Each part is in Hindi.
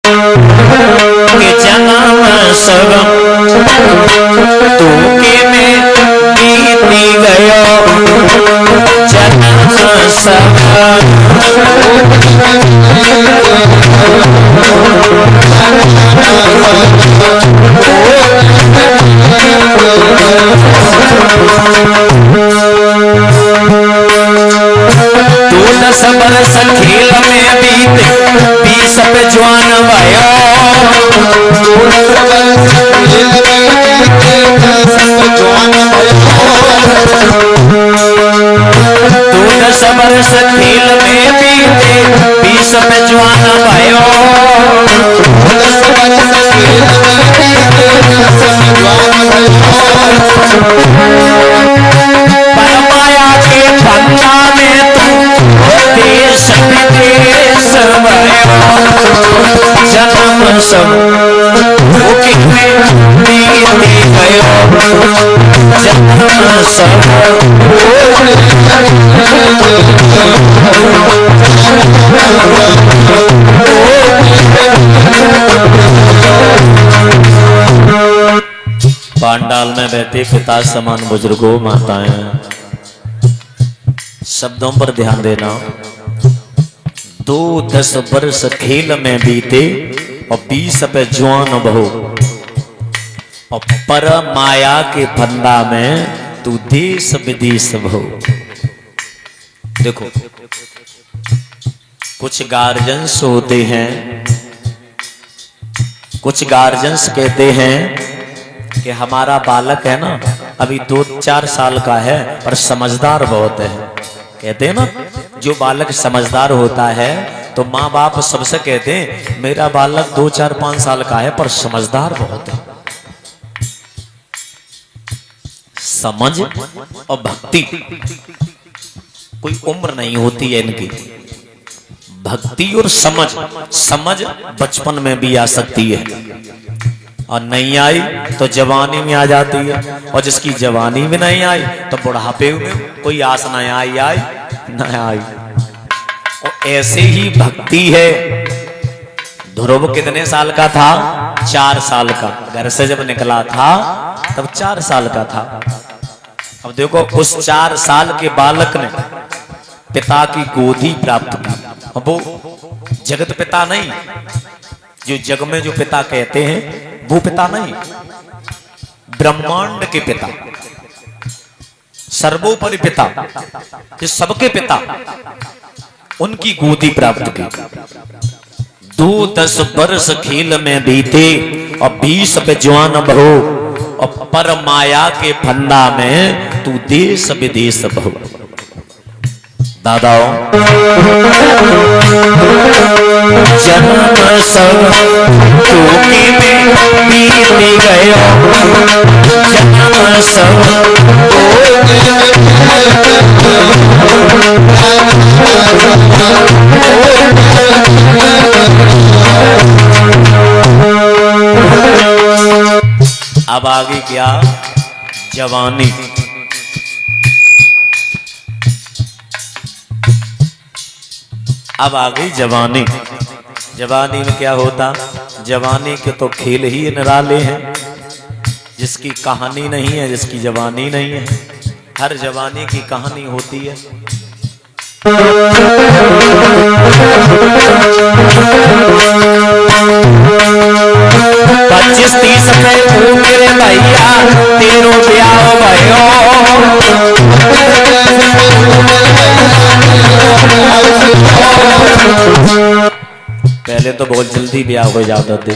के जन्म सब तू के में बीती गयो जन्म सब तू 10 बरस खेल में बीते 20 पे जवान भयो तू 10 बरस खेल में बीते 20 पे जवान भयो परमाया के फंदा में तू देश विदेश भयो जन्म सब बीती गयो जन्म सब पांडाल में बैठे पिता समान बुजुर्गों माताएं शब्दों पर ध्यान देना। 10 वर्ष खेल में बीते और 20 पे जवान बहो और पर माया के फंदा में तू देश विदेश बहो। देखो कुछ गार्जियंस होते हैं, कुछ गार्जियंस कहते हैं कि हमारा बालक है ना अभी 2-4 साल का है पर समझदार बहुत है। कहते हैं ना जो बालक समझदार होता है तो माँ बाप सबसे कहते हैं मेरा बालक 2-4-5 साल का है पर समझदार बहुत है। समझ और भक्ति कोई उम्र नहीं होती है इनकी। भक्ति और समझ बचपन में भी आ सकती है और नहीं आई तो जवानी में आ जाती है, और जिसकी जवानी में नहीं आई तो बुढ़ापे में कोई आस न आई। और ऐसे ही भक्ति है। ध्रुव कितने साल का था? 4 साल का। घर से जब निकला था तब 4 साल का था। अब देखो उस 4 साल के बालक ने पिता की गोदी प्राप्त की। वो जगत पिता नहीं, जो जग में जो पिता कहते हैं वो पिता नहीं, ब्रह्मांड के पिता, सर्वोपरि पिता, जो सबके पिता, उनकी गोदी प्राप्त की। 10 वर्ष खेल में बीते और 20 पे जवान बहो और पर माया के फंदा में तू देश विदेश बहो। दादाओ जन्म सब तू के में बीती गयो जन्म सब अब आगे क्या? जवानी। अब आ गई जवानी। जवानी में क्या होता? जवानी के तो खेल ही निराले हैं। जिसकी कहानी नहीं है, जिसकी जवानी नहीं है, हर जवानी की कहानी होती है। 25-30 में मेरे भैया तेरो ब्याह भयो। पहले तो बहुत जल्दी ब्याह हो जाता थे।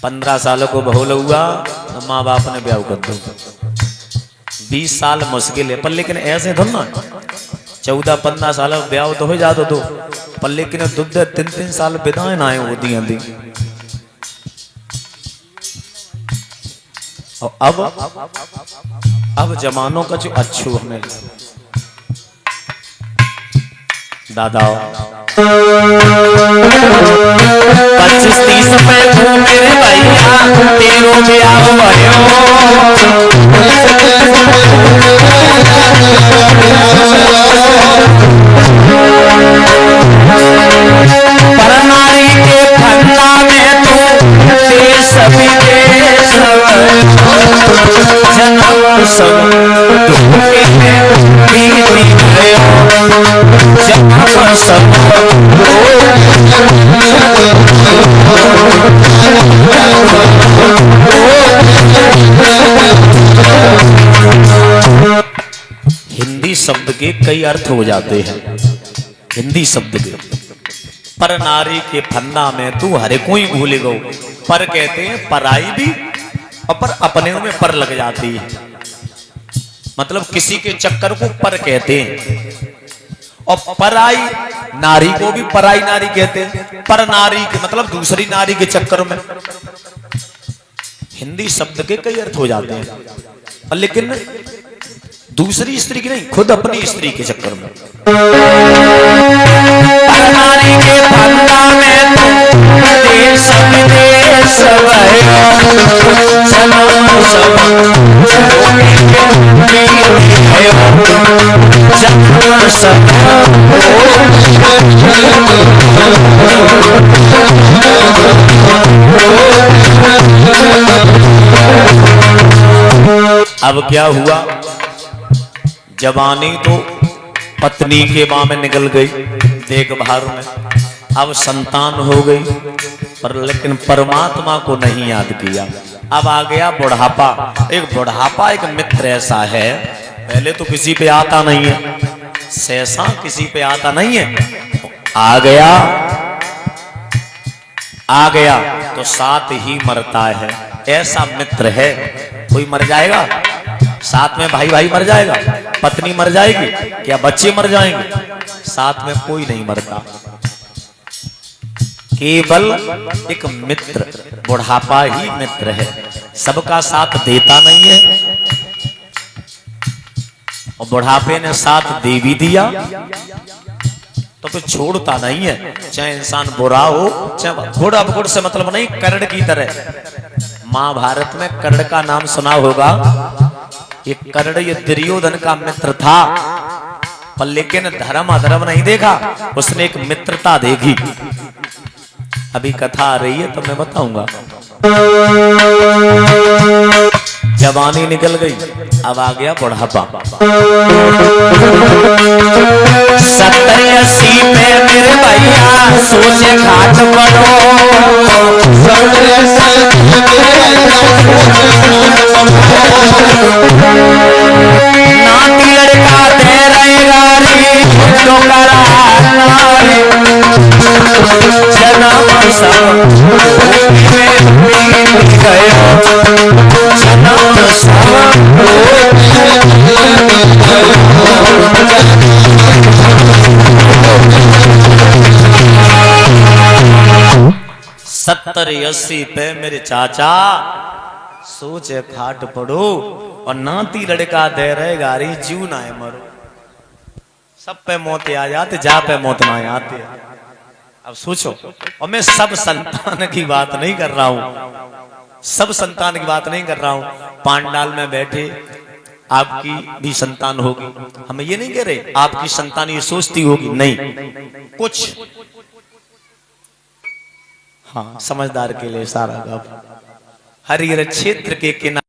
15 साल को बहू हुआ तो माँ बाप ने ब्याह कर दो। 20 साल मुश्किल है, पर लेकिन ऐसे तो ना 14-15 साल ब्याह तो हो जाता तो, पर लेकिन 2-3 साल बिदाएं ना आए होती हैं। और अब जमानों का जो अच्छू हमें दादा 25-30 में मेरे भैया तेरो ब्याह भयो। परना सब धोखे में बीत गयो, जन्म सब हिंदी शब्द के कई अर्थ हो जाते हैं। हिंदी शब्द के पर नारी के फन्ना में तू हरे कोई भूल गो, पर कहते हैं पराई भी और पर अपने में पर लग जाती है, मतलब किसी के चक्कर को पर कहते हैं। और पराई नारी को भी पराई नारी कहते हैं, पर नारी के मतलब दूसरी नारी के चक्कर में। हिंदी शब्द के कई अर्थ हो जाते हैं, लेकिन दूसरी स्त्री की नहीं, खुद अपनी स्त्री के चक्कर में। पर नारी के फंदा में तुम देश विदेश भयो, जन्म सब जन्म सब अब क्या हुआ, जवानी तो पत्नी के मां में निकल गई, देखभाल में, अब संतान हो गई, पर लेकिन परमात्मा को नहीं याद किया। अब आ गया बुढ़ापा। एक बुढ़ापा एक मित्र ऐसा है, पहले तो किसी पे आता नहीं है, सहसा किसी पे आता नहीं है, आ गया तो साथ ही मरता है। ऐसा मित्र है। कोई मर जाएगा साथ में, भाई भाई मर जाएगा, पत्नी मर जाएगी, क्या बच्चे मर जाएंगे, साथ में कोई नहीं मरता। केवल एक मित्र, बुढ़ापा ही मित्र है, सबका साथ देता नहीं है। और बुढ़ापे ने साथ दे भी दिया तो फिर छोड़ता नहीं है, चाहे इंसान बुरा हो, चाहे गुड़ अवगुड़ से मतलब नहीं, कर्ण की तरह। महाभारत में कर्ण का नाम सुना होगा। ये कर्ण ये दुर्योधन का मित्र था, पर लेकिन धर्म अधर्म नहीं देखा, उसने एक मित्रता देखी। अभी कथा आ रही है तो मैं बताऊंगा। जवानी निकल गई, अब आ गया बुढ़ापा। 70-80 पे मेरे भैया सोचे घाट पड़ो, नाती लड़का दे रहेगा रे तो करा नारी, जन्म सब गयो, जन्म सब 70-80 पे मेरे चाचा सोचे खाट पड़ो, और नाती लड़का दे रहे गारी जू ना है मरो। सब पे मौत आ जाते, जा पे मौत ना आते। अब सोचो, और मैं सब संतान की बात नहीं कर रहा हूं, सब संतान की बात नहीं कर रहा हूं। पांडाल में बैठे आपकी भी संतान होगी, हम ये नहीं कह रहे आपकी संतान ये सोचती होगी, नहीं, कुछ हाँ समझदार के लिए सारा हरिहर क्षेत्र के किनारे